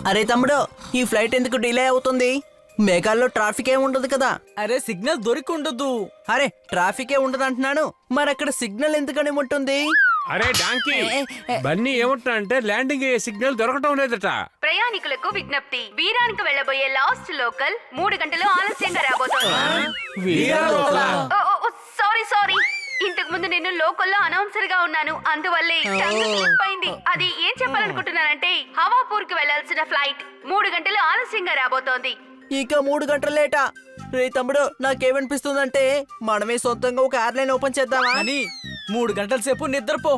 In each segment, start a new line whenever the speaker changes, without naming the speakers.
అరే తమ్ముడు, ఈ ఫ్లైట్ ఎందుకు డిలే అవుతుంది? మేఘాల్లో ట్రాఫిక్ ఏ ఉండదు కదా.
అరే సిగ్నల్ దొరికి ఉండదు.
అరే ట్రాఫిక్ ఏ ఉండదు అంటున్నాను, మరి అక్కడ సిగ్నల్ ఎందుకని ఉంటుంది?
అరే డాంకీ, బన్నీ ఏమంటున్నా అంటే ల్యాండింగ్ అయ్యే సిగ్నల్ దొరకటం లేదట.
ప్రయాణికులకు విజ్ఞప్తి, వీరానికి వెళ్లబోయే లాస్ట్ లోకల్ 3 గంటలు ఆలస్యంగా రాబోతోంది. సారీ, ఇంతకు ముందు నేను లోకల్లో అనౌన్సర్ గా ఉన్నాను, అందువల్లే స్లిప్ అయింది. అది ఏం చెప్పాలనుకుంటున్నానంటే హవాపూర్ కి వెళ్లాల్సిన ఫ్లైట్ 3 గంటలు ఆలస్యంగా రాబోతోంది.
ఇక 3 గంటలు లేటా? రే తమ్ముడు, నాకేమనిపిస్తుందంటే మనమే సొంతంగా ఒక ఎయిర్లైన్ ఓపెన్ చేద్దామా
అని. 3 గంటల సేపు నిద్రపో.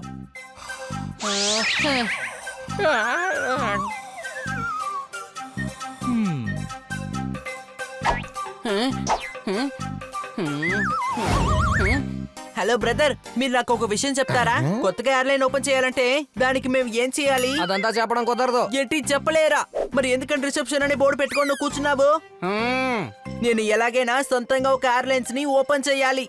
హలో బ్రదర్, మీరు నాకు ఒక విషయం చెప్తారా? కొత్తగా ఎయిర్లైన్ ఓపెన్ చేయాలంటే దానికి మేము ఏం చేయాలి?
అదంతా చెప్పడం కుదరదు.
ఏంటి చెప్పలేరా? మరి ఎందుకంటే రిసెప్షన్ అని బోర్డు పెట్టుకొని నువ్వు కూర్చున్నావు? నేను ఎలాగైనా సొంతంగా ఒక ఎయిర్లైన్స్ ని ఓపెన్ చేయాలి.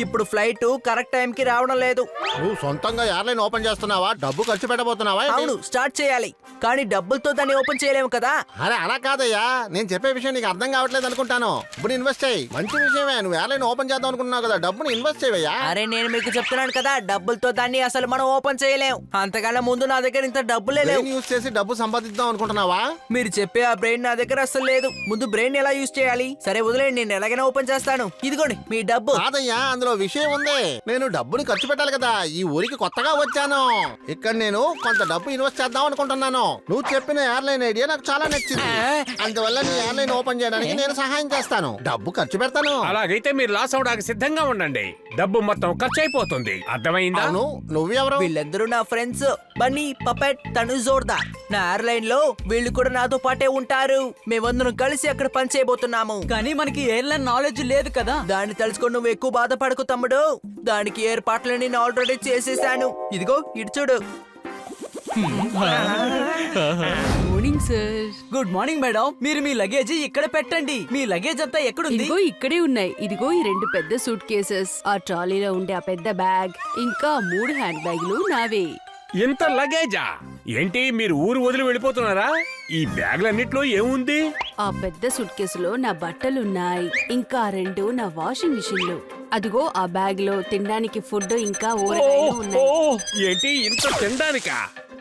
ఇప్పుడు ఫ్లైట్ కరెక్ట్ టైం కి రావడం లేదు.
నువ్వు సొంతంగా ఎయిర్లైన్ ఓపెన్ చేస్తున్నావా? డబ్బు ఖర్చు పెట్టబోతున్నావా?
అవును, స్టార్ట్ చేయాలి, కానీ డబ్బులతో దాన్ని ఓపెన్ చేయలేము కదా.
అరే అలా కాదయ్యా, నేను చెప్పే విషయం నీకు అర్థం కావట్లేదు అనుకుంటాను. ఇప్పుడు ఇన్వెస్ట్ చేయి, మంచి విషయమే. నువ్వు ఎయిర్లైన్ ఓపెన్ చేద్దాం అనుకుంటున్నావు కదా, డబ్బుని ఇన్వెస్ట్ చేయవయ్యా.
అరే నేను మీకు చెప్తున్నాను కదా, డబ్బులతో దాన్ని అసలు మనం ఓపెన్ చేయలేం. అంతకన్నా ముందు నా దగ్గర ఇంత డబ్బులే లేవు.
బ్రెయిన్ యూజ్ చేసి డబ్బు సంపాదిద్దాం అనుకుంటున్నావా?
మీరు చెప్పే ఆ బ్రెయిన్ నా దగ్గర అసలు లేదు. ముందు బ్రెయిన్ ఎలా యూజ్ చేయాలి? సరే వదిలేండి, నేను ఎలాగైనా ఓపెన్ చేస్తాను. ఇదిగోండి మీ డబ్బు.
కాదయ్యా, అందులో విషయం ఉంది. నేను డబ్బుని ఖర్చు పెట్టాలి కదా. ఈ ఊరికి కొత్తగా వచ్చాను. ఇక్కడ నేను కొంత డబ్బు ఇన్వెస్ట్ చేద్దాం అనుకుంటున్నాను. నువ్వు చెప్పిన ఎయిర్లైన్ ఐడియా నాకు చాలా నచ్చింది. అందువల్ల నీ ఎయిర్లైన్ ఓపెన్ చేయడానికి నేను సహాయం చేస్తాను. డబ్బు ఖర్చు పెడతాను.
అలాగైతే మీరు లాస్ అవడానికి సిద్ధంగా ఉండండి. డబ్బు మొత్తం ఖర్చు అయిపోతుంది, అర్థమైందా?
అవును, నువ్వెవరు?
వీళ్ళందరూ నా ఫ్రెండ్స్, బన్నీ, పపెట్, తను జోర్దార్. నా ఎయిర్లైన్ లో వీళ్ళు కూడా నాతో పాటే ఉంటారు. మేమందరం కలిసి అక్కడ పని చేయబోతున్నాము.
కానీ మనకి ఎయిర్లైన్ నాలెడ్జ్ లేదు కదా.
దాన్ని తెలుసుకొని నువ్వు ఎక్కువ బాధపడకు తమ్ముడు. దానికి ఏర్పాట్లని నేను ఆల్రెడీ చేసేసాను. ఇదిగో ఇటు చూడు.
Morning sir.
Good morning madam. మీరు మీ లగేజ్ ఇక్కడ పెట్టండి. మీ లగేజ్ అంతా ఎక్కడుంది?
ఇదిగో ఇక్కడే ఉన్నాయి. ఇదిగో ఈ 2 పెద్ద సూట్ కేసెస్, ఆ ట్రాలీలో ఉండే ఆ పెద్ద బ్యాగ్, ఇంకా 3 హ్యాండ్ బ్యాగులు నావే.
ఇంత లగేజా? ఏంటి మీరు ఊరు వదిలి వెళ్ళిపోతున్నారా? ఈ బ్యాగ్లన్నిట్లో ఏముంది?
ఆ పెద్ద సూట్ కేసులో నా బట్టలున్నాయి, ఇంకా 2 నా వాషింగ్ మిషన్లు. అదిగో ఆ బ్యాగ్ లో తినడానికి ఫుడ్ ఇంకా ఊరగాయలు ఉన్నాయి.
ఏంటి ఇంత తినడానికా?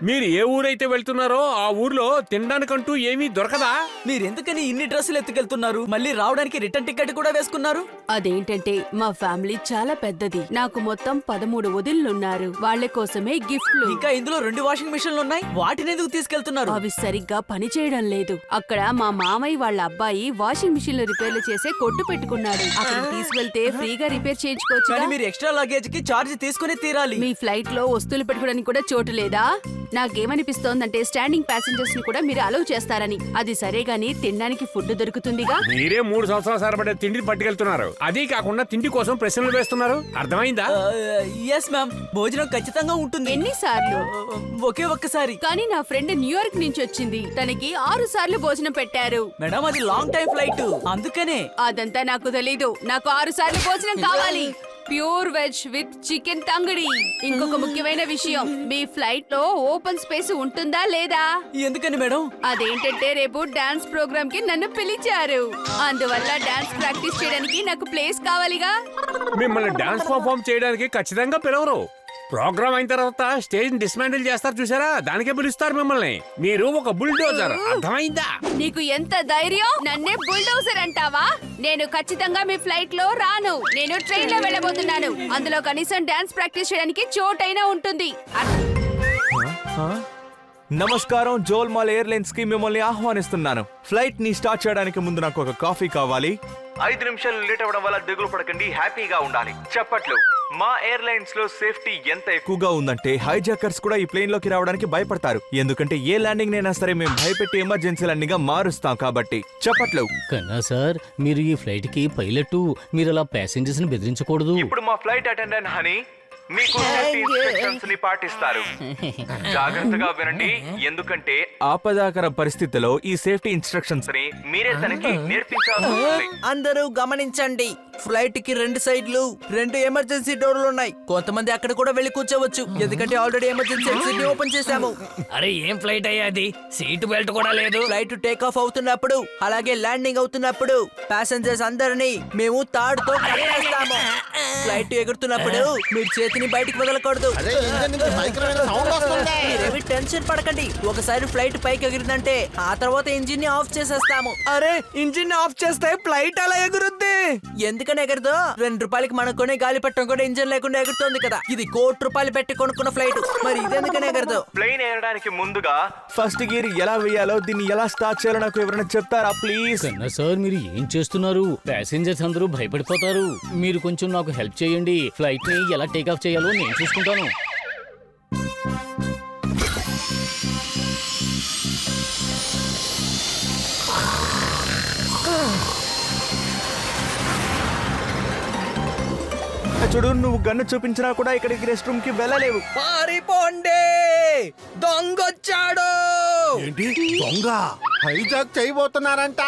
మీరు ఏ ఊరైతే వెళ్తున్నారో ఆ ఊర్లో తినడానికంటూ ఏమీ దొరకదా?
మీరెందుకని ఇన్ని డ్రెస్సులు ఎత్తుకెళ్తున్నారు? మళ్ళీ రావడానికి రిటర్న్ టికెట్ కూడా వేసుకున్నారు?
అదేంటంటే మా ఫ్యామిలీ చాలా పెద్దది. నాకు మొత్తం 13 వదినలున్నారు. వాళ్ళ కోసమే గిఫ్ట్లు.
ఇంకా ఇందులో 2 వాషింగ్ మిషన్లు ఉన్నాయి. వాటిని ఎందుకు తీసుకెళ్తున్నారు?
అవి సరిగ్గా పని చేయడం లేదు. అక్కడ మా మామయ్య వాళ్ళ అబ్బాయి వాషింగ్ మిషన్లు రిపేర్లు చేసే కొట్టు పెట్టుకున్నాడు. అక్కడ తీసుకెళ్తే ఫ్రీగా రిపేర్ చేయించుకోవచ్చు.
కానీ మీరు ఎక్స్ట్రా లగేజ్ కి చార్జ్ తీసుకుని తీరాలి.
మీ ఫ్లైట్ లో వస్తువులు పెట్టుకోవడానికి కూడా చోటు లేదా? నాకేమనిపిస్తోందంటే స్టాండింగ్ ప్యాసింజర్స్ ని కూడా మీరు అలౌ చేస్తారని. అది సరే గానీ తినడానికి ఫుడ్ దొరుకుతుందిగా.
మీరే 3 సంవత్సరాల సరిపడే తిండిని పట్టుకెళ్తున్నారు. అదీ కాకుండా తిండి కోసం ప్రశ్నలు వేస్తున్నారు. అర్థమైందా?
ఎస్ మ్యామ్, భోజనం ఖచ్చితంగా ఉంటుంది.
ఎన్నిసార్లు?
ఒకే ఒక్కసారి.
కానీ నా ఫ్రెండ్ న్యూయార్క్ నుంచి వచ్చింది, తనకి 6 సార్లు భోజనం పెట్టారు.
మేడం అది లాంగ్ టైం ఫ్లైట్, అందుకనే.
అదంతా నాకు తెలీదు. నాకు 6 సార్లు భోజనం కావాలి. ప్యూర్ వెజ్ విత్ చికెన్ తంగడి. ఇంకొక ముఖ్యమైన విషయం, మీ ఫ్లైట్ లో ఓపెన్ స్పేస్ ఉంటుందా లేదా?
ఎందుకని మేడం?
అదేంటంటే రేపు డాన్స్ ప్రోగ్రామ్ కి నన్ను పిలిచారు. అందువల్ల డాన్స్ ప్రాక్టీస్ చేయడానికి నాకు ప్లేస్ కావాలిగా.
మిమ్మల్ని డాన్స్ పర్ఫార్మ్ చేయడానికి ఖచ్చితంగా పిలవరు. ప్రోగ్రామ్ అయిన తర్వాత స్టేజ్ డిస్మాండిల్ చేస్తారు చూసారా, దానికే పిలుస్తారు మిమ్మల్ని. మీరు ఒక బుల్డోజర్, అర్థమైందా?
నీకు ఎంత ధైర్యం? నన్నే బుల్డోజర్ అంటావా? నేను ఖచ్చితంగా మీ ఫ్లైట్ లో రాను. నేను ట్రైన్ లో వెళ్ళబోతున్నాను. అందులో కనీసం డాన్స్ ప్రాక్టీస్ చేయడానికి చోటైనా ఉంటుంది.
నమస్కారం, జోల్మాల్ ఎయిర్లైన్స్ కి మిమ్మల్ని ఆహ్వానిస్తున్నాను. ఫ్లైట్ ని స్టార్ట్ చేయడానికి ముందు నాకు ఒక కాఫీ కావాలి. 5 నిమిషాలు లేట్ అవ్వడం వల్ల దిగులు పడకండి, హ్యాపీగా ఉండాలి. చెప్పట్లు. మా ఎయిర్లైన్స్ లో సేఫ్టీ ఎంత ఎక్కువగా ఉందంటే హైజాకర్స్ కూడా ఈ ప్లేన్ లోకి రావడానికి భయపడతారు. ఎందుకంటే ఏ ల్యాండింగ్ అయినా సరే మేము భయపెట్టి ఎమర్జెన్సీ ల్యాండింగ్ గా మారుస్తాం కాబట్టి. చెప్పట్లు.
కన్నా సార్, మీరు ఈ ఫ్లైట్ కి పైలట్. మీరు అలా ప్యాసింజర్స్ ని బెదిరించకూడదు.
ఇప్పుడు మా ఫ్లైట్ అటెండెంట్ హనీ మీకు సేఫ్టీ ఇన్స్ట్రక్షన్స్ ని పాటిస్తారు. జాగ్రత్తగా వినండి, ఎందుకంటే ఆపదాకర పరిస్థితిలో ఈ సేఫ్టీ ఇన్స్ట్రక్షన్స్ ని మీరే తనకి నేర్పించాల్సి ఉంటుంది.
అందరూ గమనించండి, ఫ్లైట్ కి 2 సైడ్లు 2 ఎమర్జెన్సీ డోర్లు ఉన్నాయి. కొంతమంది అక్కడ కూడా వెళ్ళి కూర్చోవచ్చు, ఎందుకంటే ఆల్రెడీ ఎమర్జెన్సీ ఎగ్జిట్ ని ఓపెన్ చేశాము.
అరే ఏం ఫ్లైట్ అయ్యాది, సీటు బెల్ట్ కూడా లేదు.
ఫ్లైట్ టేక్ ఆఫ్ అవుతున్నప్పుడు అలాగే ల్యాండింగ్ అవుతున్నప్పుడు ప్యాసింజర్స్ అందరినీ మేము తాడుతో కట్టేస్తాము. ఫ్లైట్ ఎగురుతున్నప్పుడు మీరు చేతిని బయటికి వదలకూడదు.
అదే ఇంజన్ నుంచి భయంకరమైన సౌండ్ వస్తుంది.
మీరేమి టెన్షన్ పడకండి, ఒకసారి ఫ్లైట్ పైకి ఎగిరిందంటే ఆ తర్వాత ఇంజిన్ ని ఆఫ్ చేసేస్తాము.
అరే ఇంజిన్ ఆఫ్ చేస్తే ఫ్లైట్ అలా ఎగురుద్ది.
ఎందుకని ఎగరదు? ₹2 మనం కొనే గాలిపట్టం కూడా ఇంజన్ లేకుండా ఎగురుతోంది కదా. ఇది ₹1,00,00,000 పెట్టి కొనుక్కున్న ఫ్లైట్, మరి ఇది ఎందుకని ఎగరదు?
ప్లేన్ ఎగరడానికి ముందుగా ఫస్ట్ గేర్ ఎలా వేయాలో, దీన్ని ఎలా స్టార్ట్ చేయాలో నాకు ఎవరైనా చెప్తారా ప్లీజ్?
కన్నా సార్ మీరు ఏం చేస్తున్నారు? ప్యాసింజర్స్ అందరూ భయపడిపోతారు. మీరు కొంచెం నాకు హెల్ప్ చేయండి. ఫ్లైట్ ని ఎలా టేక్ ఆఫ్ చేయాలో నేను చూసుకుంటాను.
చూడు, నువ్వు గన్ను చూపించినా కూడా ఇక్కడికి రెస్ట్ రూమ్ కి వెళ్ళలేవు.
పారిపోండి, దొంగొచ్చాడు.
ఏంటి దొంగ? హైజాక్ చేయబోతున్నారంట.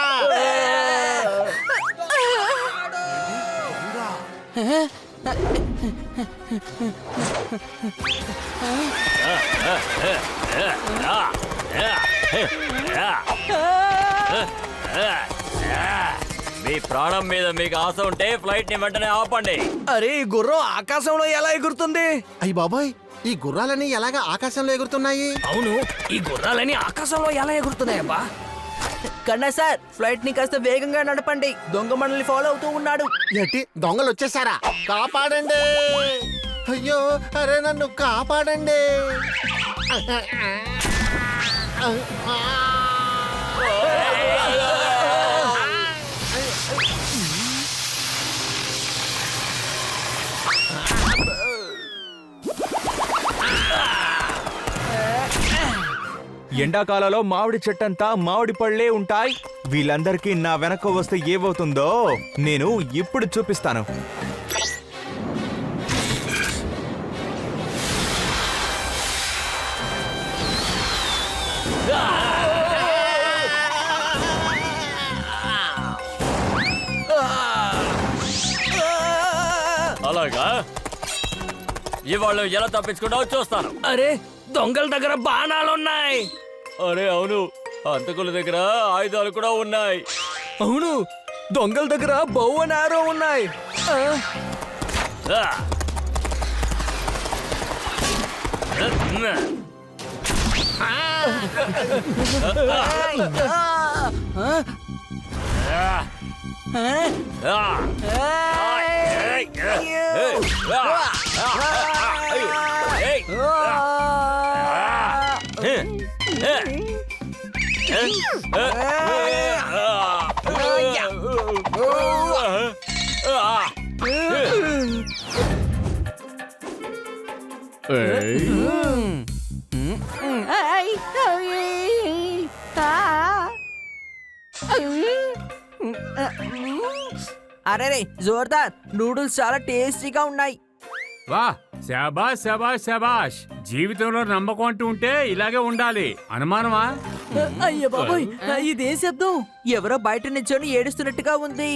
మీ ప్రాణం మీద మీకు ఆశ ఉంటే ఫ్లైట్ ని వెంటనే ఆపండి.
అరే ఈ గుర్రం ఆకాశంలో ఎలా ఎగురుతుంది?
అయ్య బాబాయ్, ఈ గుర్రాలని ఎలాగా ఆకాశంలో ఎగురుతున్నాయి?
అవును, ఈ గుర్రాలని ఆకాశంలో ఎలా ఎగురుతున్నాయబ్బా?
కన్నా సార్, ఫ్లైట్ ని కాస్త వేగంగా నడపండి, దొంగ మనల్ని ఫాలో అవుతూ ఉన్నాడు.
ఏంటి దొంగలు వచ్చేసారా? కాపాడండి! అయ్యో, అరే నన్ను కాపాడండి!
ఎండాకాలంలో మామిడి చెట్టంతా మామిడి పళ్ళే ఉంటాయి. వీళ్ళందరికీ నా వెనక వస్తే ఏమవుతుందో నేను ఇప్పుడు చూపిస్తాను.
అలాగా ఇవాళ ఎలా తప్పించుకుంటావో చూస్తాను.
అరే దొంగల దగ్గర బాణాలున్నాయి.
అరే అవును, హంతకుల దగ్గర ఆయుధాలు కూడా ఉన్నాయి.
అవును, దొంగల దగ్గర బౌ అండ్ ఆరో ఉన్నాయి.
ఆ.
అరే జోర్దార్, నూడిల్స్ చాలా టేస్టీగా ఉన్నాయి.
వా, శాబాష్ శాబాష్ శాబాష్. జీవితంలో నమ్మకం అంటూ ఉంటే ఇలాగే ఉండాలి. అనుమానమా?
అయ్య బాబోయ్, ఇదే శబ్దం ఎవరో బయట నిల్చొని ఏడుస్తున్నట్టుగా ఉంది.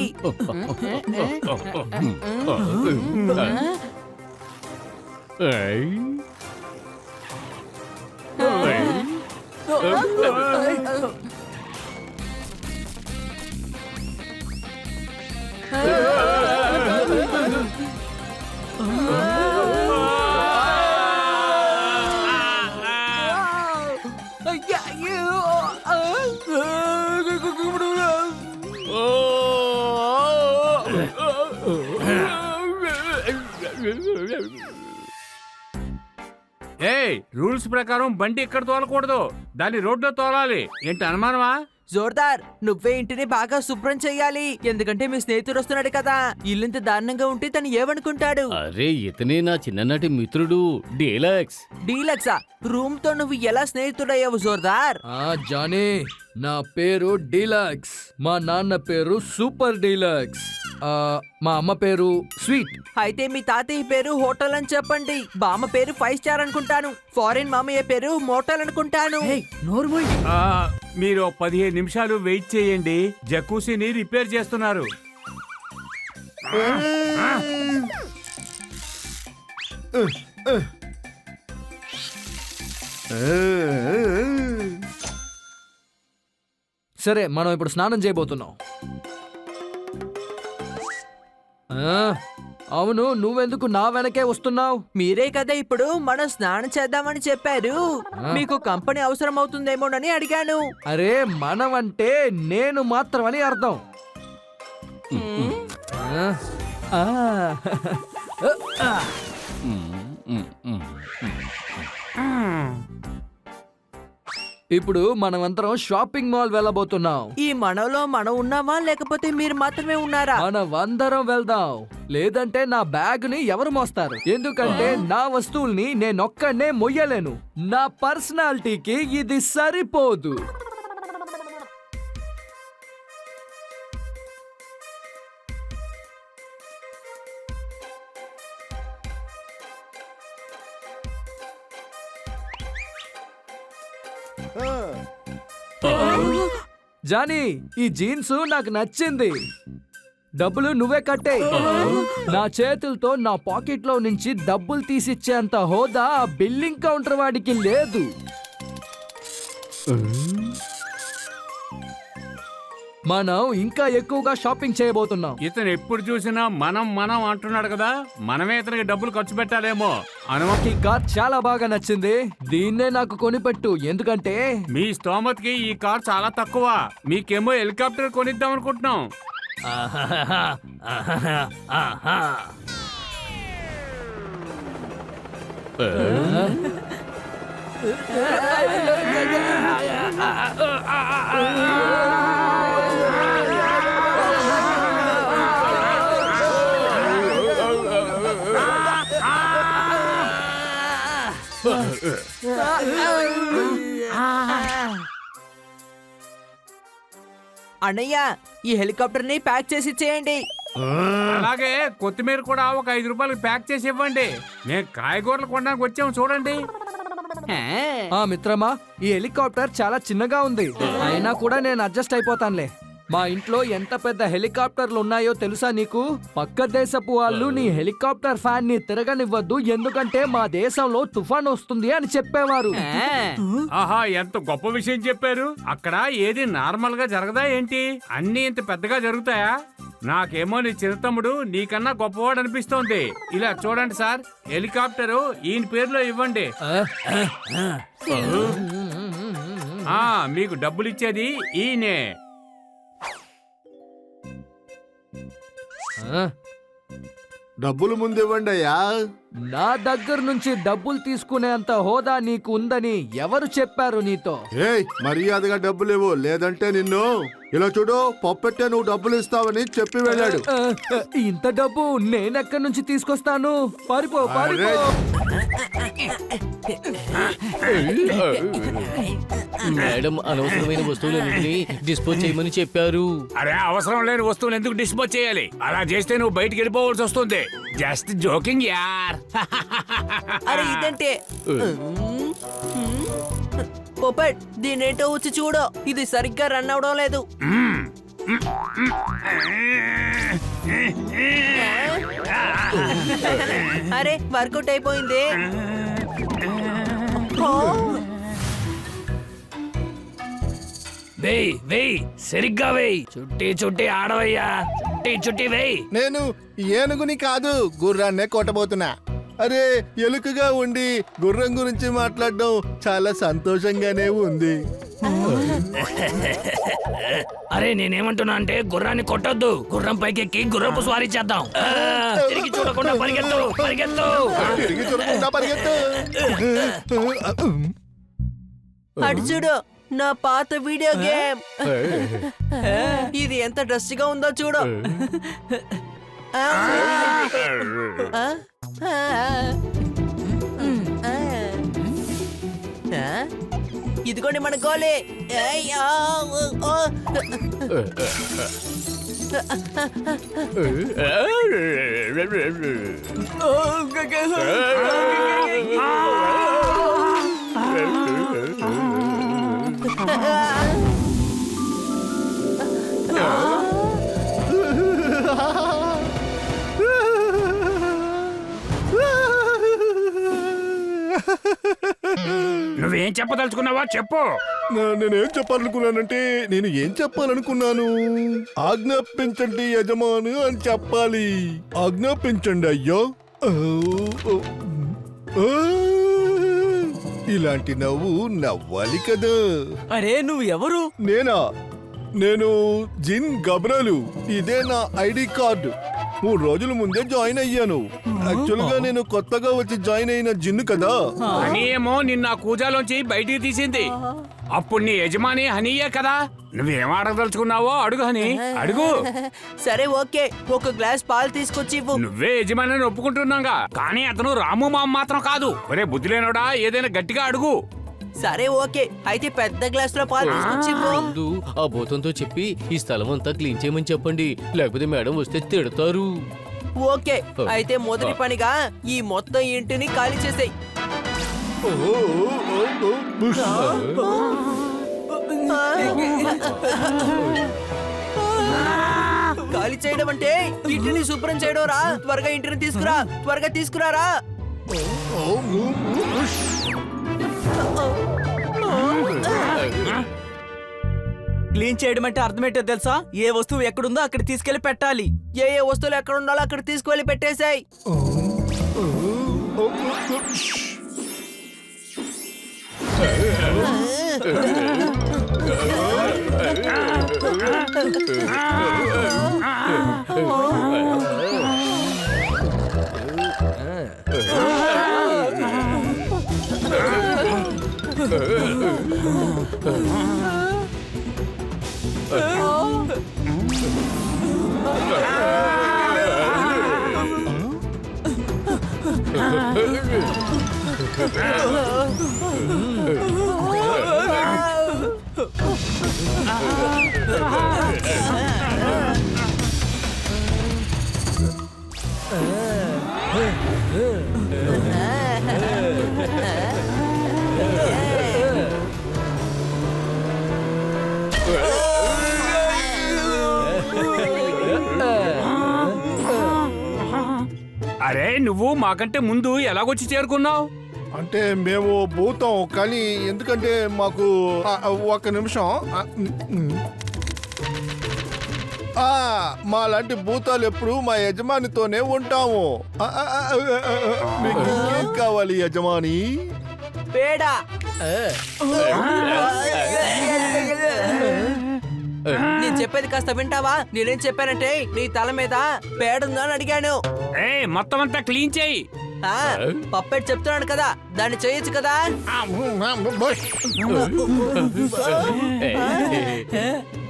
ఏయ్, రూల్స్ ప్రకారం బండి ఇక్కడ తోలకూడదు, దాన్ని రోడ్లో తోలాలి. ఏంటి అనుమానమా?
జోర్దార్, నువ్వే ఇంటిని బాగా శుభ్రం చెయ్యాలి, ఎందుకంటే మీ స్నేహితుడు వస్తున్నాడు కదా. ఇల్లుంత దారుణంగా ఉంటే తను ఏమనుకుంటాడు?
అరే ఇతనే నా చిన్ననాటి మిత్రుడు డీలక్స్.
డీలక్సా? రూమ్ తో నువ్వు ఎలా స్నేహితుడయ్యావు జోర్దార్?
జానీ, నా పేరు డీలక్స్. మా నాన్న పేరు సూపర్ డీలక్స్. మా అమ్మ పేరు స్వీట్.
అయితే మీ తాతయ్య పేరు హోటల్ అని చెప్పండి. బామ్మ పేరు 5 స్టార్ అనుకుంటాను. ఫారిన్ మామయ్య పేరు మోటల్ అనుకుంటాను.
మీరు 15 నిమిషాలు వెయిట్ చేయండి, జకూసీని రిపేర్ చేస్తున్నారు.
సరే, మనం ఇప్పుడు స్నానం చేయబోతున్నాం. అవును, నువ్వెందుకు నా వెనకే వస్తున్నావు?
మీరే కదా ఇప్పుడు మనం స్నానం చేద్దామని చెప్పారు. మీకు కంపెనీ అవసరం అవుతుందేమోనని అడిగాను.
అరే, మనం అంటే నేను మాత్రమని అర్థం. ఇప్పుడు మనమంతరం షాపింగ్ మాల్ వెళ్ళబోతున్నాం.
ఈ మనలో మనం ఉన్నామా లేకపోతే మీరు మాత్రమే ఉన్నారా?
మనమందరం వెళ్దాం, లేదంటే నా బ్యాగ్ ని ఎవరు మోస్తారు? ఎందుకంటే నా వస్తువుల్ని నేనొక్కడే మొయ్యలేను. నా పర్సనాలిటీకి ఇది సరిపోదు. జానీ, ఈ జీన్స్ నాకు నచ్చింది. డబ్బులు నువ్వే కట్టే. నా చేతులతో నా పాకెట్ లో నుంచి డబ్బులు తీసిచ్చేంత హోదా ఆ బిల్లింగ్ కౌంటర్ వాడికి లేదు. మనం ఇంకా ఎక్కువగా షాపింగ్ చేయబోతున్నాం.
ఇతను ఎప్పుడు చూసినా మనం మనం అంటున్నాడు కదా, మనమే ఇతనికి డబ్బులు ఖర్చు పెట్టాలేమో.
ఈ కార్ చాలా బాగా నచ్చింది. దీన్నే నాకు కొనిపెట్టు, ఎందుకంటే
మీ స్తోమతకి ఈ కార్ చాలా తక్కువ. మీకేమో హెలికాప్టర్ కొనిద్దాం అనుకుంటున్నాం.
అన్నయ్య, ఈ హెలికాప్టర్ ని ప్యాక్ చేసి చేయండి.
అలాగే కొత్తిమీర కూడా ఒక 5 రూపాయలకి ప్యాక్ చేసి ఇవ్వండి. నేను కాయగూరలు కొనడానికి వచ్చాము, చూడండి.
మిత్రమా, ఈ హెలికాప్టర్ చాలా చిన్నగా ఉంది. అయినా కూడా నేను అడ్జస్ట్ అయిపోతానులే. మా ఇంట్లో ఎంత పెద్ద హెలికాప్టర్లు ఉన్నాయో తెలుసా నీకు? పక్క దేశపు వాళ్ళు నీ హెలికాప్టర్ ఫ్యాన్ ని తిరగనివ్వద్దు, ఎందుకంటే మా దేశంలో తుఫాన్ వస్తుంది అని చెప్పేవారు.
ఆహా, ఎంత గొప్ప విషయం చెప్పారు. అక్కడ ఏది నార్మల్ గా జరగదా ఏంటి? అన్ని ఇంత పెద్దగా జరుగుతాయా? నాకేమో నీ చిన్న తమ్ముడు నీకన్నా గొప్పవాడు అనిపిస్తోంది. ఇలా చూడండి సార్, హెలికాప్టరు ఈయన పేరులో ఇవ్వండి. మీకు డబ్బులు ఇచ్చేది ఈయనే.
డబ్బులు ముందు ఇవ్వండి అయ్యా.
నా దగ్గర నుంచి డబ్బులు తీసుకునేంత హోదా నీకు ఉందని ఎవరు చెప్పారు నీతో?
ఏయ్, మర్యాదగా డబ్బులు ఇవ్వు, లేదంటే నిన్ను. ఇలా చూడు, పప్పెట్టే నువ్వు డబ్బులు ఇస్తావని చెప్పి వెళ్ళాడు.
ఇంత డబ్బు నేనెక్కడి నుంచి తీసుకొస్తాను? పారిపో, పారిపో.
మేడం అనవసరమైన వస్తువులన్నింటినీ డిస్పోజ్ చేయమని చెప్పారు.
అరే, అవసరం లేని వస్తువులు ఎందుకు డిస్పోజ్ చేయాలి? అలా చేస్తే నువ్వు బయటికి వెళ్ళిపోవాల్సి వస్తుంది. జస్ట్ జోకింగ్ యార్.
అరే, ఇదంటే పొపట్, దీనేటో వచ్చి చూడు. ఇది సరిగ్గా రన్ అవడం లేదు. అరే, వర్కౌట్ అయిపోయింది.
వేయ్ వేయ్, సరిగ్గా వేయ్. చుట్టి చుట్టి ఆడవయ్యా, చుట్టి చుట్టి వేయ్.
నేను ఏనుగుని కాదు, గుర్రాన్నే కొట్టబోతున్నా. అరే, ఎలుకగా ఉండి గుర్రం గురించి మాట్లాడడం చాలా సంతోషంగానే ఉంది.
అరే, నేనేమంటున్నా అంటే గుర్రాన్ని కొట్టొద్దు, గుర్రం పైకెక్కి గుర్రపు స్వారీ చేద్దాం. తిరిగి చూడకుండా పరిగెత్తు, పరిగెత్తు.
తిరిగి చూడకుండా పరిగెత్తు.
అటు చూడు, నా పాత వీడియో గేమ్. ఇది ఎంత డస్ట్గా ఉందో చూడు. ఇదిగోండి మన గోలే.
నువ్వేం చెప్పదలుచుకున్నావా చెప్పు.
నేనేం చెప్పాలనుకున్నానంటే నేను ఏం చెప్పాలనుకున్నాను, ఆజ్ఞాపించండి యజమాను అని చెప్పాలి. ఆజ్ఞాపించండి అయ్యో. ఇలాంటి నవ్వు నవ్వాలి కదా.
అరే నువ్వు ఎవరు?
నేను జిన్ గబ్రాలు. ఇదే నా ఐడి కార్డు. 3 రోజుల ముందే జాయిన్ అయ్యాను. యాక్చువల్ గా నేను కొత్తగా వచ్చి జాయిన్ అయిన జిన్ను కదా.
హనీ ఏమో నిన్న కూజాలోంచి బయటికి తీసింది. అప్పుడు నీ యజమాని హనీయే కదా. నువ్వేం అడగదలుచుకున్నావో అడుగు హనీ, అడుగు.
సరే ఓకే, ఒక గ్లాస్ పాలు తీసుకొచ్చి ఇవ్వు.
నువ్వే యజమాని ఒప్పుకుంటున్నాగా, కానీ అతను రాము మామ మాత్రం కాదు. ఒరే బుద్ధి లేనోడా, ఏదైనా గట్టిగా అడుగు.
సరే ఓకే, అయితే పెద్ద గ్లాస్ లో పాలు తీసుకొచ్చి ఇవ్వు.
ముందు ఆ భూతంతో చెప్పి ఈ స్థలం అంతా క్లీన్ చేయమని చెప్పండి, లేకపోతే మేడం వస్తే తిడతారు.
ఓకే, అయితే మొదటి పనిగా ఈ మొత్తం ఇంటిని ఖాళీ చేసేయ్. ఖాళీ చేయడం అంటే ఇంటిని శుభ్రం చేయడం రా. త్వరగా ఇంటిని తీసుకురా, త్వరగా తీసుకురారా.
క్లీన్ చేయడం అంటే అర్థమేంటో తెలుసా? ఏ వస్తువు ఎక్కడుందో అక్కడ తీసుకెళ్లి పెట్టాలి.
ఏ ఏ వస్తువులు ఎక్కడ ఉండాలో అక్కడ తీసుకువెళ్ళి పెట్టేశాయి.
అరే నువ్వు మాకంటే ముందు ఎలాగొచ్చి చేరుకున్నావు?
అంటే మేము భూతం, కానీ ఎందుకంటే మాకు ఒక నిమిషం. మా లాంటి భూతాలు ఎప్పుడు మా యజమానితోనే ఉంటాము. మీకు ఏం కావాలి యజమాని?
పేడ. నేను చెప్పేది కాస్త వింటావా? నేనేం చెప్పానంటే నీ తల మీద పేడుందా అని అడిగాను.
మొత్తం అంతా క్లీన్ చేయి.
పప్పెట్ చెప్తున్నాను కదా, దాన్ని చేయొచ్చు కదా.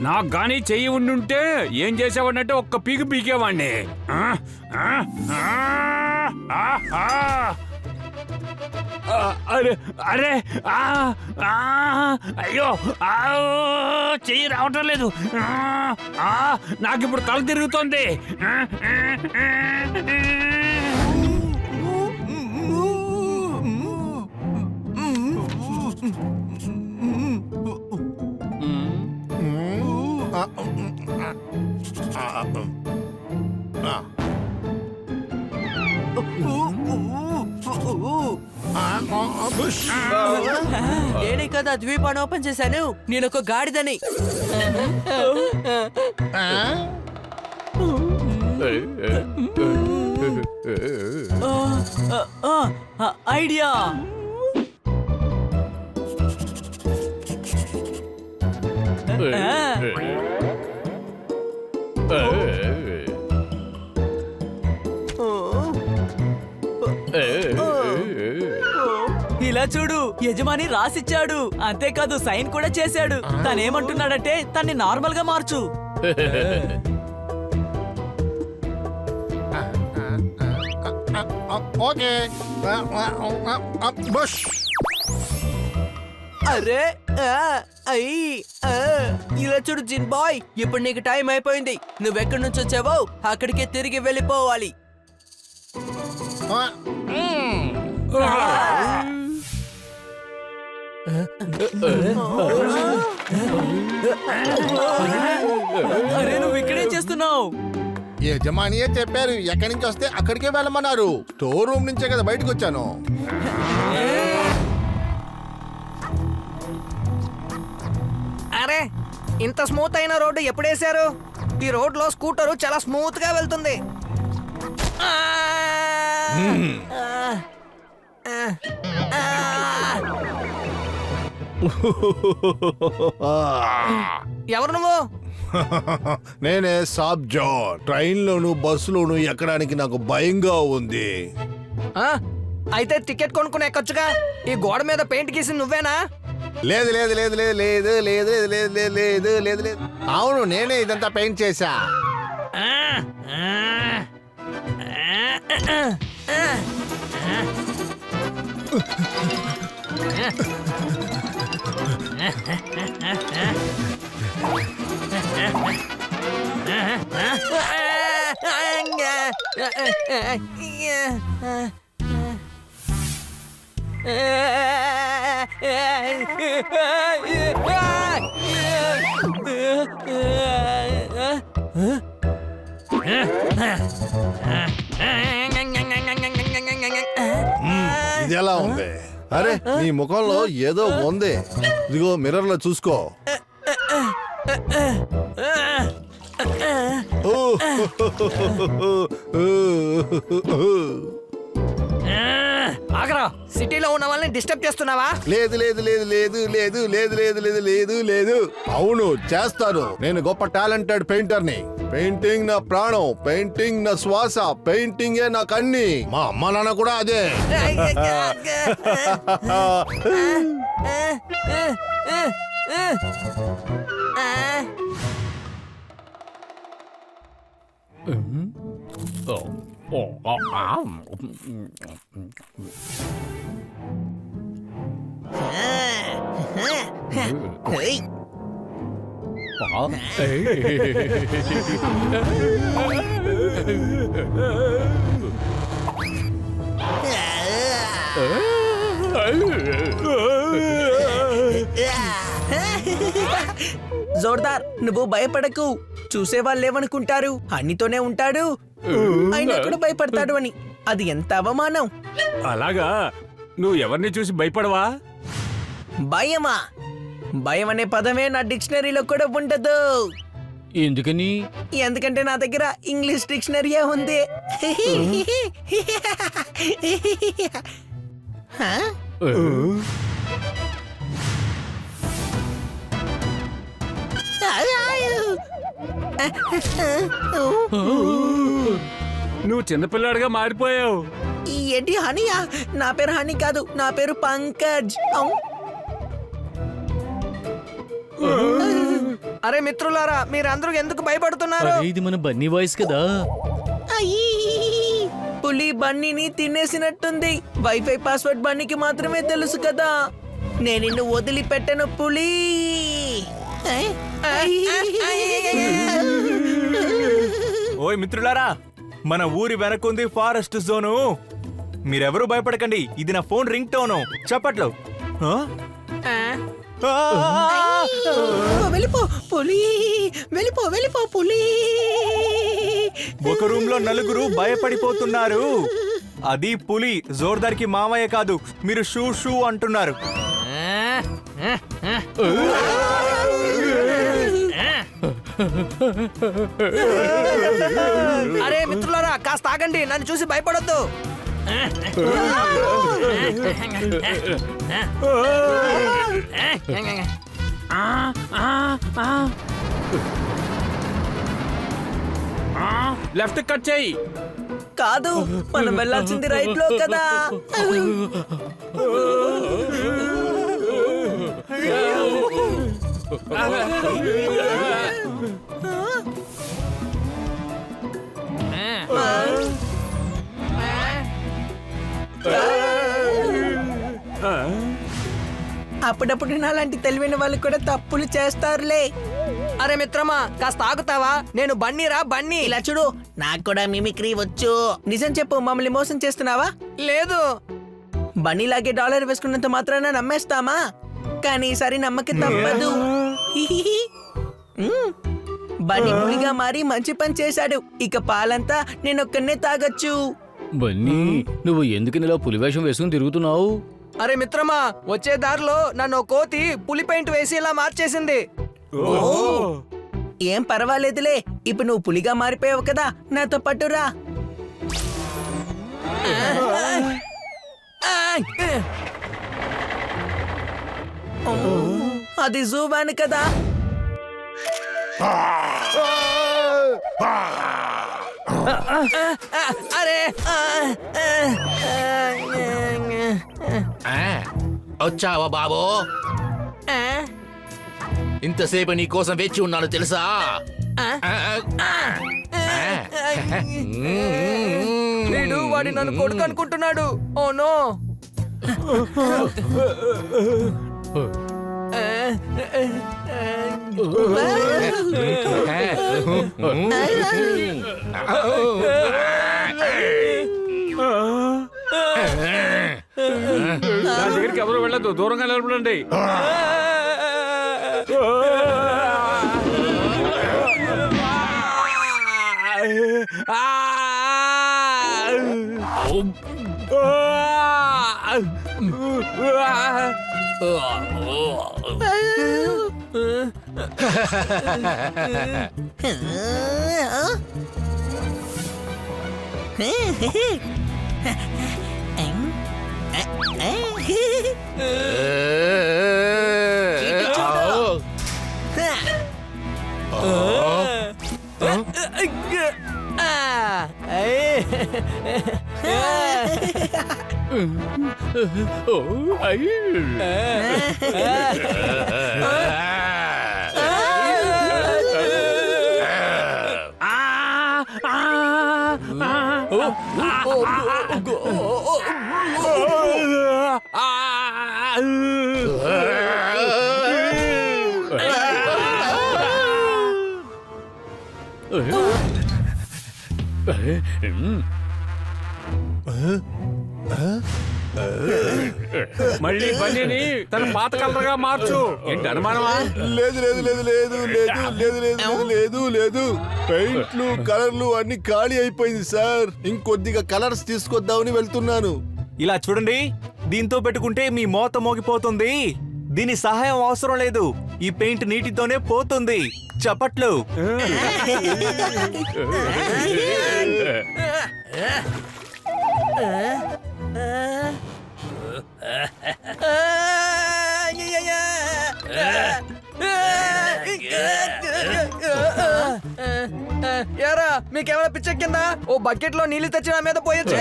నాకు గానీ చెయ్యి ఉండుంటే ఏం చేసేవాడినంటే ఒక్క పీకి పీకేవాడిని. అరే అరే అయ్యో చెయ్యి రావటం లేదు. నాకు ఇప్పుడు తల తిరుగుతోంది.
నేనే కదా ద్వీపాన్ని ఓపెన్ చేశాను. నేను ఒక గాడిదని.
ఐడియా. ఇలా చూడు, యజమాని రాసిచ్చాడు, అంతేకాదు సైన్ కూడా చేశాడు. తనేమంటున్నాడంటే తన్ని నార్మల్ గా మార్చు.
Okay bush.
అరే ఇలా చూడు జిన్ బాయ్, ఇప్పుడు నీకు టైం అయిపోయింది. నువ్వెక్కడి నుంచి వచ్చావో అక్కడికే తిరిగి వెళ్ళిపోవాలి.
అరే నువ్వు ఇక్కడే చేస్తున్నావు?
యజమానియే చెప్పారు ఎక్కడి నుంచి వస్తే అక్కడికే వెళ్ళమన్నారు. స్టోర్ రూమ్ నుంచే కదా బయటకు వచ్చాను.
అరే ఇంత స్మూత్ అయిన రోడ్డు ఎప్పుడేశారు? ఈ రోడ్లో స్కూటరు చాలా స్మూత్ గా వెళ్తుంది. ఎవరు నువ్వు?
నేనే సాబ్ జాన్. ట్రైన్లోను బస్సులోను ఎక్కడానికి నాకు భయంగా ఉంది.
అయితే టికెట్ కొనుక్కుని ఎక్కొచ్చుగా. ఈ గోడ మీద పెయింట్ గీసి నువ్వేనా?
లేదు లేదు లేదు లేదు లేదు లేదు లేదు లేదు లేదు లేదు లేదు. అవును, నేనే ఇదంతా పెయింట్ చేశా. ఇది ఎలా ఉంది? అరే నీ ముఖంలో ఏదో ఉంది. ఇదిగో మిర్రర్ లో చూసుకో.
ఆగరా, సిటీలో ఉన్న వాళ్ళని డిస్టర్బ్ చేస్తున్నావా?
లేదు లేదు లేదు లేదు లేదు లేదు లేదు లేదు లేదు లేదు. అవును చేస్తాను. నేను గొప్ప టాలెంటెడ్ పెయింటర్ ని. పెయింటింగ్ నా ప్రాణం, పెయింటింగ్ నా శ్వాస, పెయింటింగ్ ఏ నాకు అన్ని. మా అమ్మ నాన్న కూడా అదే.
జోర్దార్, నువ్వు భయపడకు. చూసే వాళ్ళు ఏమనుకుంటారు? అన్నితోనే ఉంటాడు, అయినా కూడా భయపడతాడు అని. అది ఎంత అవమానం.
అలాగా? నువ్వు ఎవరిని చూసి భయపడవా?
భయమా? భయం అనే పదమే నా డిక్షనరీలో కూడా ఉండదు.
ఎందుకని?
ఎందుకంటే నా దగ్గర ఇంగ్లీష్ డిక్షనరీయే ఉంది.
నువ్వు చిన్నపిల్లాడిగా మారిపోయావు.
ఏంటి హనీయా? నా పేరు హనీ కాదు, నా పేరు పంకజ్. అరే మిత్రులారా, మీరందరూ ఎందుకు భయపడుతున్నారు?
అరే, ఇది మన బన్నీ వాయిస్ కదా.
పులి బన్నీని తినేసినట్టుంది. వైఫై పాస్వర్డ్ బన్నీకి మాత్రమే తెలుసు కదా. నేను నిన్ను వదిలిపెట్టను పులి.
ఓయ్ మిత్రులారా, మన ఊరి వెనకుంది ఫారెస్ట్ జోను. మీరెవరూ భయపడకండి. ఇది నా ఫోన్ రింగ్ టోను. చప్పట్లు.
వెళ్ళిపో పులి, వెళ్ళిపో వెళ్ళిపో పులి.
ఒక రూమ్ లో నలుగురు భయపడిపోతున్నారు. అది పులి. జోర్దార్కి మామయ్య కాదు. మీరు షూ షూ అంటున్నారు.
అరే మిత్రులారా, కాస్త ఆగండి. నన్ను చూసి భయపడొద్దు.
లెఫ్ట్ కట్ చేయి.
కాదు, మనం వెళ్ళాల్సింది రైట్ లో కదా. ఆ అప్పుడప్పుడు నాలాంటి తెలివైన వాళ్ళు కూడా తప్పులు చేస్తారులే.
అరే మిత్రమా, కాస్త ఆగుతావా? నేను బన్నీరా, బన్నీ.
ఇలా చూడు, నాకు కూడా మిమిక్రీ వచ్చు. నిజం చెప్పు, మమ్మల్ని మోసం చేస్తున్నావా?
లేదు.
బన్నీలాగే డాలర్ వేసుకున్నంత మాత్రాన నమ్మేస్తామా? కానీ ఈసారి నమ్మక తప్పదు. బన్నీ పులిగా మారి మంచి పని చేశాడు. ఇక పాలంతా నేనొక్కనే తాగొచ్చు.
బన్నీ, నువ్వు ఎందుకు ఇలా పులివేషం వేసుకుని తిరుగుతున్నావు?
అరే మిత్రమా, వచ్చే దారిలో నన్ను ఓ కోతి పులి పెయింట్ వేసి ఇలా మార్చేసింది.
ఏం పర్వాలేదులే, ఇప్పుడు నువ్వు పులిగా మారిపోయావు కదా, నాతో పట్టురా. అది జూవాన్ కదా.
అరే
వచ్చావా బాబు? ఇంతసేపు నీ కోసం వేచి ఉన్నాను తెలుసా?
వీడు వాడి నన్ను కొడుకు అనుకుంటున్నాడు. Oh no.
నా దగ్గరికి ఎవరు వెళ్ళదు, దూరంగా నిలబడండి. మళ్ళీ బన్నీని తన పాత కలర్గా మార్చు. ఏంటి అనుమానమా?
లేదు లేదు లేదు లేదు లేదు లేదు లేదు లేదు లేదు పెయింట్లు కలర్లు అన్ని ఖాళీ అయిపోయింది సార్. ఇంకొద్దిగా కలర్స్ తీసుకొద్దామని వెళ్తున్నాను.
ఇలా చూడండి, దీంతో పెట్టుకుంటే మీ మోత మోగిపోతుంది. దీని సహాయం అవసరం లేదు, ఈ పెయింట్ నీటితోనే పోతుంది. చప్పట్లు.
యారా, మీకేమైనా పిచ్చెక్కిందా? ఓ బకెట్ లో నీళ్లు తెచ్చి నా మీద పోయొచ్చు.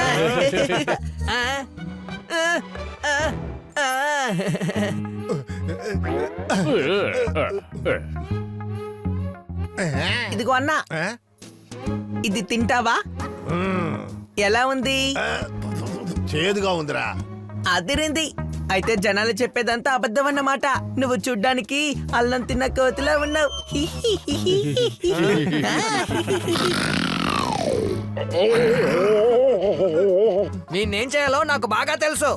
ఇదిగో అన్నా, ఇది తింటావా? ఎలా ఉంది?
చేదుగా ఉందిరా.
అదిరింది. అయితే జనాలు చెప్పేదంతా అబద్ధం అన్నమాట. నువ్వు చూడ్డానికి అల్లం తిన్న కోతిలా ఉన్నావు.
నేనేం చేయాలో నాకు బాగా తెలుసు.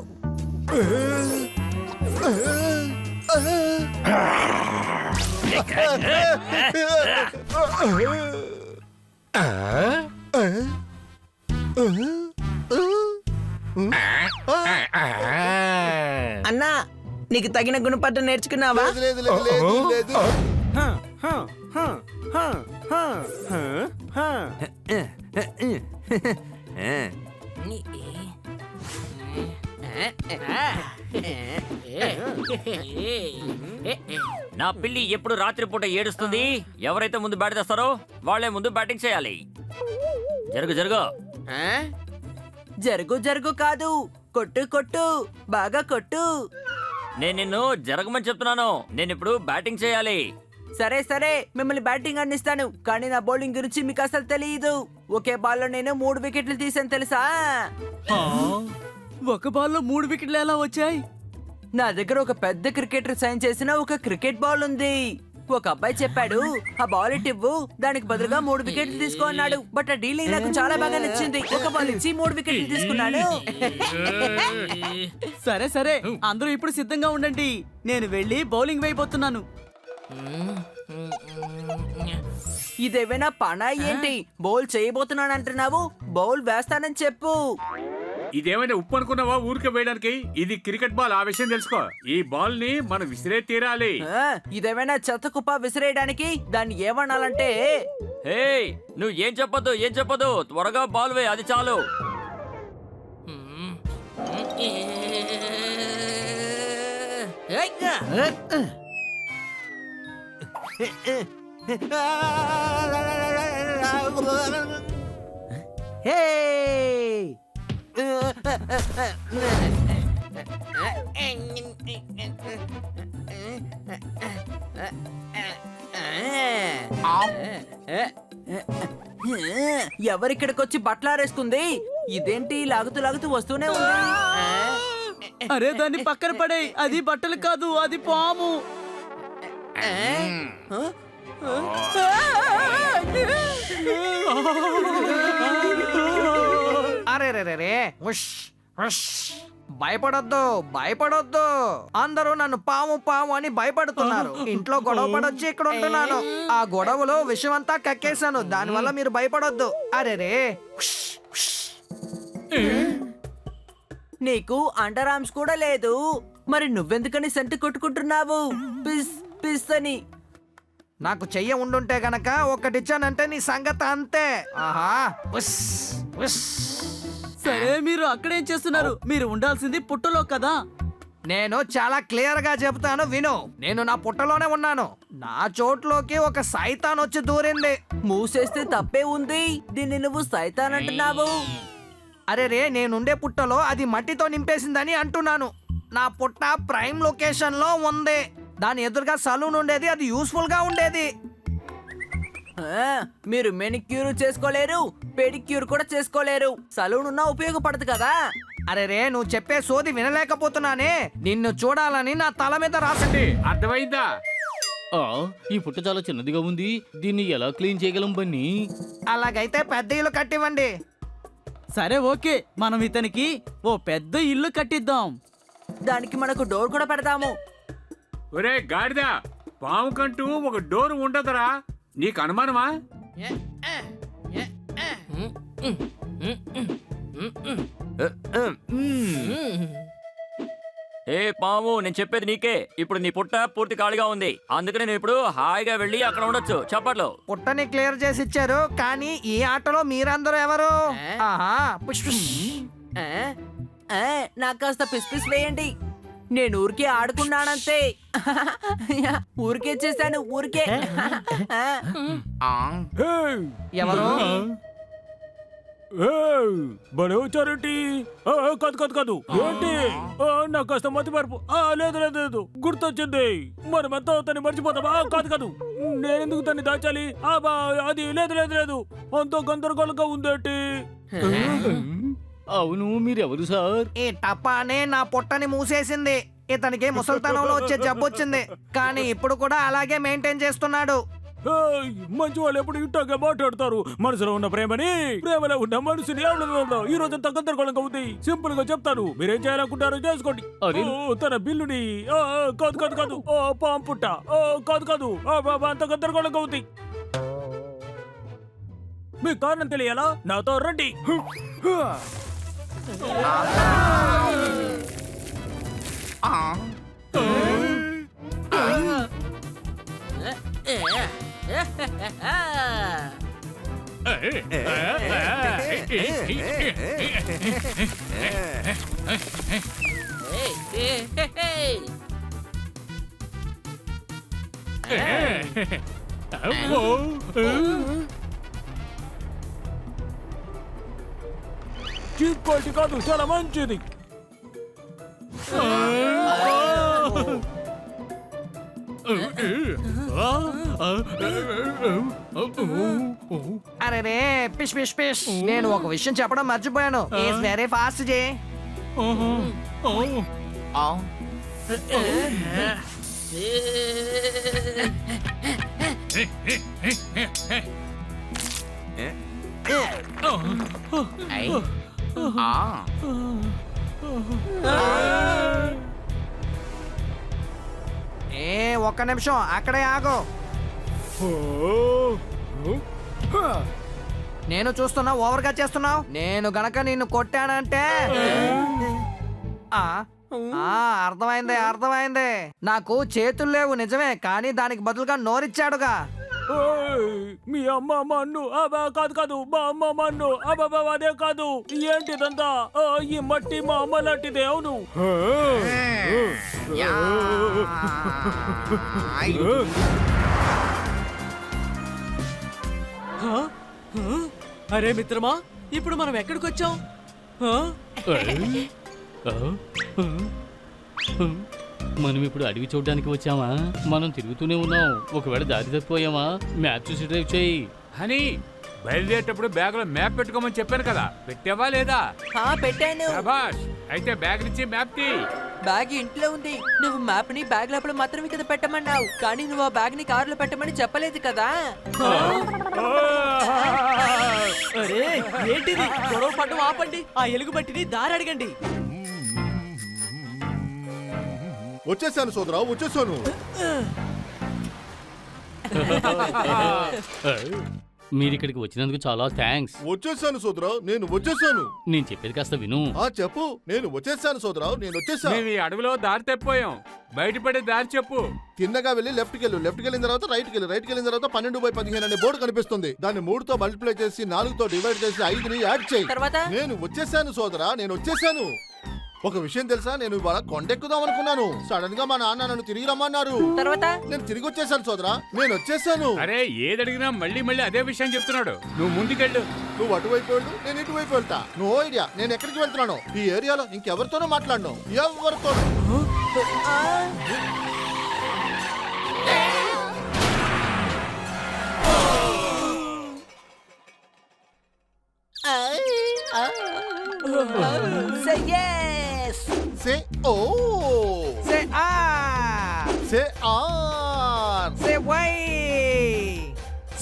అన్నా, నీకు తగిన గుణపాఠం నేర్చుకున్నావా?
లేదు లేదు లేదు లేదు.
నా పిల్లి ఎప్పుడు రాత్రిపూట ఏడుస్తుంది. ఎవరైతే ముందు బ్యాట్ తెస్తారో వాళ్ళే ముందు బ్యాటింగ్ చేయాలి. జరుగు జరుగు.
జరుగు జరుగు కాదు, కొట్టు కొట్టు, బాగా కొట్టు.
నేను నిన్ను జరగమని చెప్తున్నాను. నేను ఇప్పుడు బ్యాటింగ్ చేయాలి.
సరే సరే, మిమ్మల్ని బ్యాటింగ్ అందిస్తాను. కానీ నా బౌలింగ్ గురించి మీకు అసలు తెలియదు. ఒకే బాల్లో నేను 3 వికెట్లు తీసాను తెలుసా?
ఒక బాల్లో 3 వికెట్లు ఎలా వచ్చాయి?
నా దగ్గర ఒక పెద్ద క్రికెటర్ సైన్ చేసిన ఒక క్రికెట్ బాల్ ఉంది. ఒక అబ్బాయి చెప్పాడు, ఆ బాల్ ఇవ్వు, దానికి బదులుగా 3 వికెట్లు తీసుకో అన్నాడు. బట్ ఆ డీలింగ్ నాకు చాలా బాగా నచ్చింది. ఒక బాల్ ఇచ్చి 3 వికెట్లు తీసుకున్నాడు.
సరే సరే, అందరూ ఇప్పుడు సిద్ధంగా ఉండండి. నేను వెళ్ళి బౌలింగ్ వేయబోతున్నాను.
ఇదేమైనా పనా ఏంటి? బౌల్ చేయబోతున్నాను అంటున్నావు, బౌల్ వేస్తానని చెప్పు.
ఇదేమైనా ఉప్పు అనుకున్నావా ఊరికే వేయడానికి? ఇది క్రికెట్ బాల్, ఆ విషయం తెలుసుకో. ఈ బాల్ ని మనం విసిరే తీరాలి.
ఇదేమైనా చెత్త కుప్ప విసిరేయడానికి? దాన్ని ఏమనాలంటే
నువ్వు ఏం చెప్పదు త్వరగా బాల్ వే, అది చాలు.
హే ఎవరిక్కడికొచ్చి బట్టలారేస్తుంది? ఇదేంటి లాగుతూ లాగుతూ వస్తూనే ఉంది?
అరే దాన్ని పక్కన పడే, అది బట్టలు కాదు, అది పాము.
అరే రే రే రే భయపడొద్దు భయపడొద్దు. అందరూ నన్ను పాము పాము అని భయపడుతున్నారు. ఇంట్లో గొడవ పడొచ్చి ఇక్కడ ఉంటున్నాను. ఆ గొడవలో విషమంతా కక్కేశాను. దానివల్ల మీరు భయపడొద్దు. అరే రే,
నీకు అండర్ ఆర్మ్స్ కూడా లేదు, మరి నువ్వెందుకని సెంటు కొట్టుకుంటున్నావు? పిస్ పిస్ అని.
నాకు చెయ్య ఉండుంటే గనక ఒకటిచ్చానంటే నీ సంగతి అంతే. ఆహా, ఉస్, ఉస్.
సరే, మీరు అక్కడేం చేస్తున్నారు? మీరు ఉండాల్సింది పుట్టలో కదా.
నేను చాలా క్లియర్ గా చెప్తాను, విను. నేను నా పుట్టలోనే ఉన్నాను. నా చోట్లోకి ఒక సైతాన్ వచ్చి దూరింది.
మూసేస్తే తప్పే ఉంది, దీన్ని నువ్వు సైతాన్ అంటున్నావు.
అరే రే, నేనుండే పుట్టలో అది మట్టితో నింపేసిందని అంటున్నాను. నా పుట్ట ప్రైమ్ లొకేషన్ లో ఉంది. దాని ఎదురుగా సలూన్ ఉండేది, అది యూస్ఫుల్ గా ఉండేది.
మీరు మెనిక్యూర్ చేసుకోలేరు, పెడిక్యూర్ కూడా చేసుకోలేరు. సలూన్ ఉన్నా ఉపయోగపడదు కదా.
అరే రే, నువ్వు చెప్పే సోది వినలేకపోతున్నానే. నిన్ను చూడాలని నా తల మీద రాసండి.
అర్థమైందా?
ఈ పుట్ట చాలా చిన్నదిగా ఉంది, దీన్ని ఎలా క్లీన్ చేయగలం బన్నీ?
అలాగైతే పెద్ద ఇల్లు కట్టివ్వండి.
సరే ఓకే, మనం ఇతనికి ఓ పెద్ద ఇల్లు కట్టిద్దాం.
దానికి మనకు డోర్ కూడా పెడతాము.
ఒరే గాడిదా, పాము కంటూ ఒక డోర్ ఉండదురా. నీకు అనుమానమా?
ఏ పాము, నేను చెప్పేది నీకే. ఇప్పుడు నీ పుట్ట పూర్తి ఖాళీగా ఉంది, అందుకని నేను ఇప్పుడు హాయిగా వెళ్ళి అక్కడ ఉండొచ్చు. చప్పట్లో.
పుట్టని క్లియర్ చేసి ఇచ్చారు, కానీ ఈ ఆటలో మీరందరూ ఎవరు? ఆహా, పుష్ పుష్.
నాకు కాస్త పిస్ పిస్ వేయండి. నేను ఊరికే ఆడుకున్నానంతే. ఊరికే చేశాను, ఊరికే.
ఎవరు?
బడే వచ్చారేంటి? కాదు కాదు కాదు, ఏంటి? నాకు కాస్త మతి మరపు. లేదు లేదు లేదు, గుర్తొచ్చింది. మనం ఎంత తన్ని మర్చిపోతామా? కాదు కాదు, నేనెందుకు తన్ని దాచాలి? అది లేదు లేదు లేదు, అంత గందరగోళంగా ఉందేంటి?
అవును, మీరెవరు సార్?
ఈ టపానే నా పుట్టని మూసేసింది. ఇతనికి ముసల్తనంలో వచ్చే జబ్బు వచ్చింది, కానీ ఇప్పుడు కూడా అలాగే మెయింటైన్ చేస్తున్నాడు.
మంచి వాళ్ళు ఎప్పుడు ఇంటాగా మాట్లాడతారు. మనసులో ఉన్న ప్రేమని, ప్రేమలో ఉన్న మనసుని ఈ రోజు అంత గందరగోళంగా ఉంది. సింపుల్ గా చెప్తాను, మీరేం చేయాలనుకుంటారో చేసుకోండి. తన బిల్లుని కాదు కాదు కాదు, పాంపుట్ట కాదు కాదు, అంత గందరగోళంగా ఉంది. మీ కారణం తెలియాలా? నాతో రండి. చీప్ క్వాలిటీ కాదు, చాలా మంచిది.
అరే రే, పిష్ పిష్ పిష్. నేను ఒక విషయం చెప్పడం మర్చిపోయాను. ఈస్ వెరీ ఫాస్ట్ జే. ఒక్క నిమిషం అక్కడే ఆగు. నేను చూస్తున్నా ఓవర్గా చేస్తున్నావు. నేను గనక నిన్ను కొట్టానంటే అర్థమైంది. నాకు చేతులు లేవు నిజమే, కానీ దానికి బదులుగా నోరిచ్చాడుగా.
మీ అమ్మ మన్ను కాదు మా అమ్మ మన్ను అదే కాదు. ఏంటిదంతా? ఈ మట్టి మా అమ్మ లాంటిదే. అవును.
అరే మిత్రమా, ఇప్పుడు మనం ఎక్కడికి వచ్చాం?
మనం ఇప్పుడు అడవి చూడడానికి వచ్చామా? మనం తిరుగుతూనే ఉన్నాం. ఒకవేళ దారి తప్పిపోయామా? మ్యాప్ చూసి డ్రైవ్ చేయి.
హనీ, బయలుదేరేటప్పుడు బ్యాగ్ లో మ్యాప్ పెట్టుకోమని చెప్పాను కదా, పెట్టావా లేదా?
పెట్టాను.
శభాష్. అయితే బ్యాగ్ నుంచి మ్యాప్ తీ.
బ్యాగ్ ఇంట్లో ఉంది. నువ్వు మ్యాప్ ని బ్యాగ్ లోపల మాత్రమే కదా పెట్టమన్నావు, కానీ నువ్వు ఆ బ్యాగ్ ని కారులో పెట్టమని చెప్పలేదు కదా.
అరే ఏంటిది? గొడవ పడ్డం ఆపండి. ఆ ఎలుగుబట్టిని దారి అడగండి.
వచ్చేసాను సోదరా, వచ్చేసాను.
మీరు ఇక్కడికి వచ్చినందుకు చాలా థ్యాంక్స్.
వచ్చేసాను సోదరా, నేను వచ్చేసాను.
నేను చెప్పేది కాస్త విను.
చెప్పు. నేను వచ్చేసాను సోదరా, నేను వచ్చేసాను.
మేము ఈ అడవిలో దారి తప్పిపోయాం. బయటపడే దారి చెప్పు.
తిన్నగా వెళ్ళి లెఫ్ట్ కి వెళ్ళిన తర్వాత రైట్ కి వెళ్ళిన తర్వాత 12/15 అనే బోర్డు కనిపిస్తుంది. దాన్ని 3తో మల్టిప్లై చేసి 4తో డివైడ్ చేసి 5ని యాడ్ చేయి.
తర్వాత
నేను వచ్చేసాను సోదరా, నేను వచ్చేసాను. ఒక విషయం తెలుసా, నేను ఇవాళ కొండెక్కుదాం అనుకున్నాను. సడన్ గా మా నాన్న నన్ను తిరిగి రమ్మన్నారు.
తర్వాత
నేను తిరిగి వచ్చేసాను సోదరా, నేను వచ్చేసాను.
అరే ఏది అడిగినా మళ్ళీ అదే విషయం చెప్తున్నాడు. నువ్వు ముందుకెళ్ళు.
నువ్వు అటువైపు వెళ్ళు, నేను ఇటువైపు వెళ్తా. నో ఐడియా నేను ఎక్కడికి వెళ్తున్నాను. ఈ ఏరియాలో ఇంకెవరితోనూ మాట్లాడను, ఎవరితోనూ.
Say yes.
Say oh.
Say ah.
Say on.
Say why.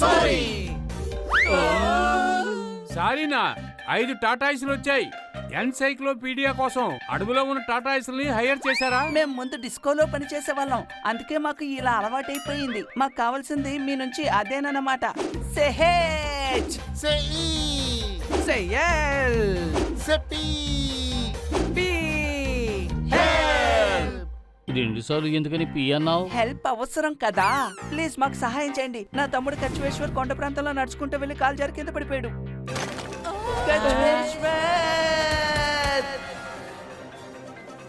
Sorry.
సారీనా, 5 టాటాయిస్లు వచ్చాయి. ఎన్సైక్లోపీడియా కోసం అడవిలో ఉన్న టాటాయిస్ని హైర్ చేశారా?
మేము ముందు డిస్కోలో పని చేసే వాళ్ళం, అందుకే మాకు ఇలా అలవాటైపోయింది. మాకు కావాల్సింది మీ నుంచి అదేనన్నమాట. Say hey.
Say e.
Say L.
Say p.
P. Help.
2 సార్లు ఎందుకని పి అన్నావు?
హెల్ప్ అవసరం కదా. ప్లీజ్ మాకు సహాయం చేయండి. నా తమ్ముడు కచ్వేశ్వర్ కొండ ప్రాంతంలో నడుచుకుంటూ వెళ్ళి కాలు జారి కింద పడిపోయాడు.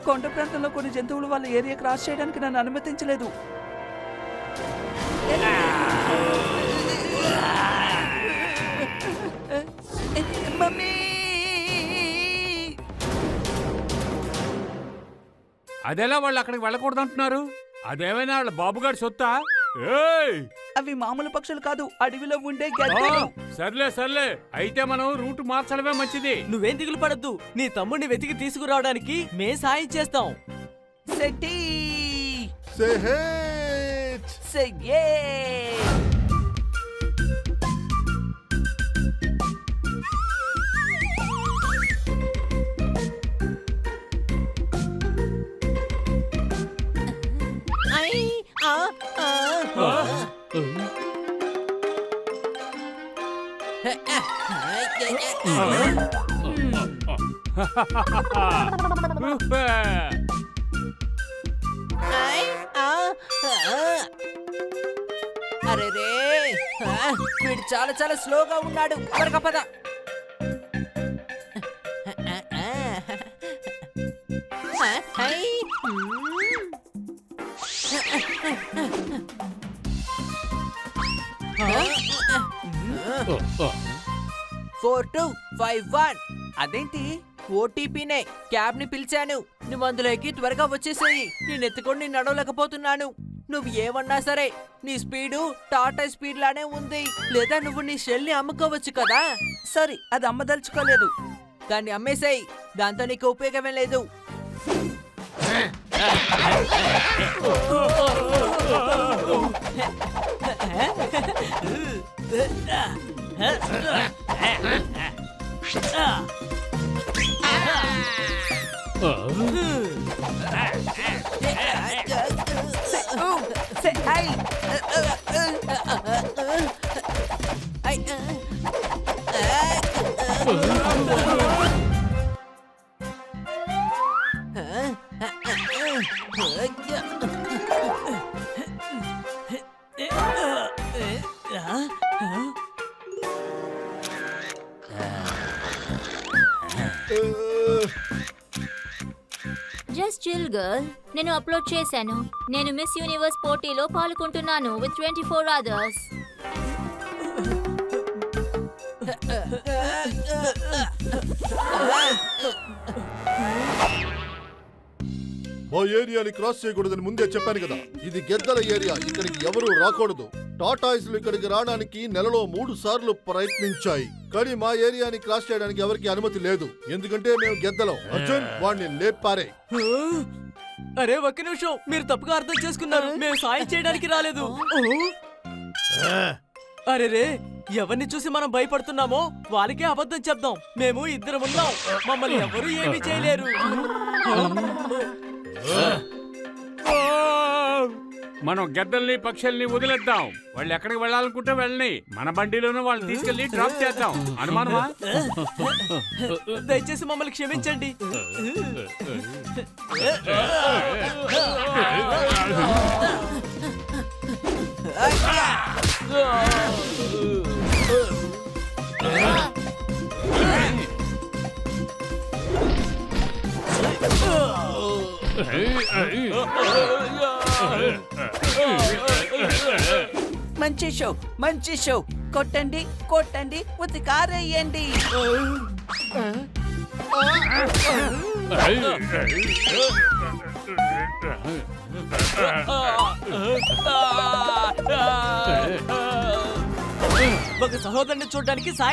కొండ ప్రాంతంలో కొన్ని జంతువులు వాళ్ళ ఏరియా క్రాస్ చేయడానికి నన్ను అనుమతించలేదు. మమ్మీ,
అదెలా వాళ్ళు అక్కడికి వెళ్ళకూడదు అంటున్నారు? అదేమైనా వాళ్ళ బాబుగారి సొత్తా? ఏయ్!
అవి మామూలు పక్షులు కాదు, అడవిలో ఉండే గద్దలు.
సర్లే అయితే మనం రూట్ మార్చడమే మంచిది.
నువ్వేం దిగులు పడద్దు. నీ తమ్ముడిని వెతికి తీసుకురావడానికి మేం సాయం చేస్తాం.
సెట్టి.
Say hey.
Say yeah. అరే రే, వీడు చాలా స్లోగా ఉన్నాడు. త్వరగా పద.
ఓ, ఓ.
4251. అదేంటి ఓటీపీనే? క్యాబ్ ని పిలిచాను, నువ్వు అందులోకి త్వరగా వచ్చేసేయి. నేను ఎత్తుకొని నడవలేకపోతున్నాను. నువ్వు ఏమన్నా సరే నీ స్పీడు టాటా స్పీడ్ లానే ఉంది. లేదా నువ్వు నీ షెల్ ని అమ్ముకోవచ్చు కదా. సరే, అది అమ్మదలుచుకోలేదు, దాన్ని అమ్మేసేయి. దాంతో నీకు ఉపయోగమే లేదు.
Just chill girl. నేను అప్లోడ్ చేశాను. నేను మిస్ యూనివర్స్ పోటీలో పాల్గొంటున్నాను విత్ 24 others.
మా ఏరియాని క్రాస్ చేయకూడదని ముందే చెప్పాను కదా. ఇది గెద్దల ఏరియా, ఇక్కడికి ఎవరు రాకూడదు. టాటాయిస్లు ఇక్కడికి రావడానికి నెలలో 3 సార్లు ప్రయత్నించాయి, కానీ మా ఏరియాని క్రాస్ చేయడానికి ఎవరికి అనుమతి లేదు. ఎందుకంటే మేము గెద్దలం. అర్జున్, వాడిని లేపారే.
అరే ఒక్క నిమిషం, మీరు తప్పుగా అర్థం చేసుకున్నారు. మేము సాయం చేయడానికి రాలేదు. అరే రే, ఎవరిని చూసి మనం భయపడుతున్నామో వాళ్ళకే అబద్ధం చెప్దాం. మేము ఇద్దరం ఉన్నాం, మమ్మల్ని ఎవరు ఏమీ చేయలేరు.
మనం గద్దల్ని పక్షుల్ని వదిలేద్దాం. వాళ్ళు ఎక్కడికి వెళ్ళాలనుకుంటే వెళ్ళని, మన బండిలోనూ వాళ్ళు తీసుకెళ్లి డ్రాప్ చేద్దాం. అనుమానమా?
దయచేసి మమ్మల్ని క్షమించండి.
మంచి షో, మంచి షో. కొట్టండి కొట్టండి, ఉత్తి కారేయండి.
ఒక సహోదరుని చూడడానికి సాయం